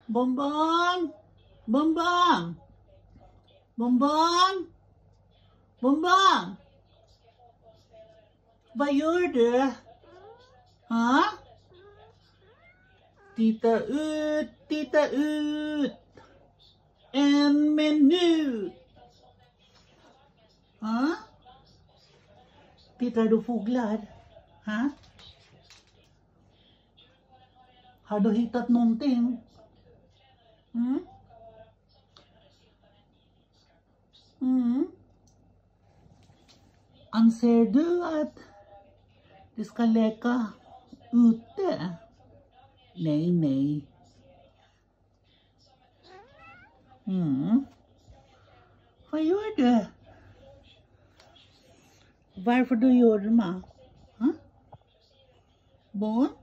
Bonbon! Bonbon! Bonbon! Bonbon! Vad gör du? Ha? Titta ut, titta ut! En minut! Ha? Tittar du fåglar? Ha? Har du hittat någonting? Mm? Mm? Anser du att du ska leka ute? Nej, nej. Mm. Vad gör du? Varför du gör det? Ha? Barn?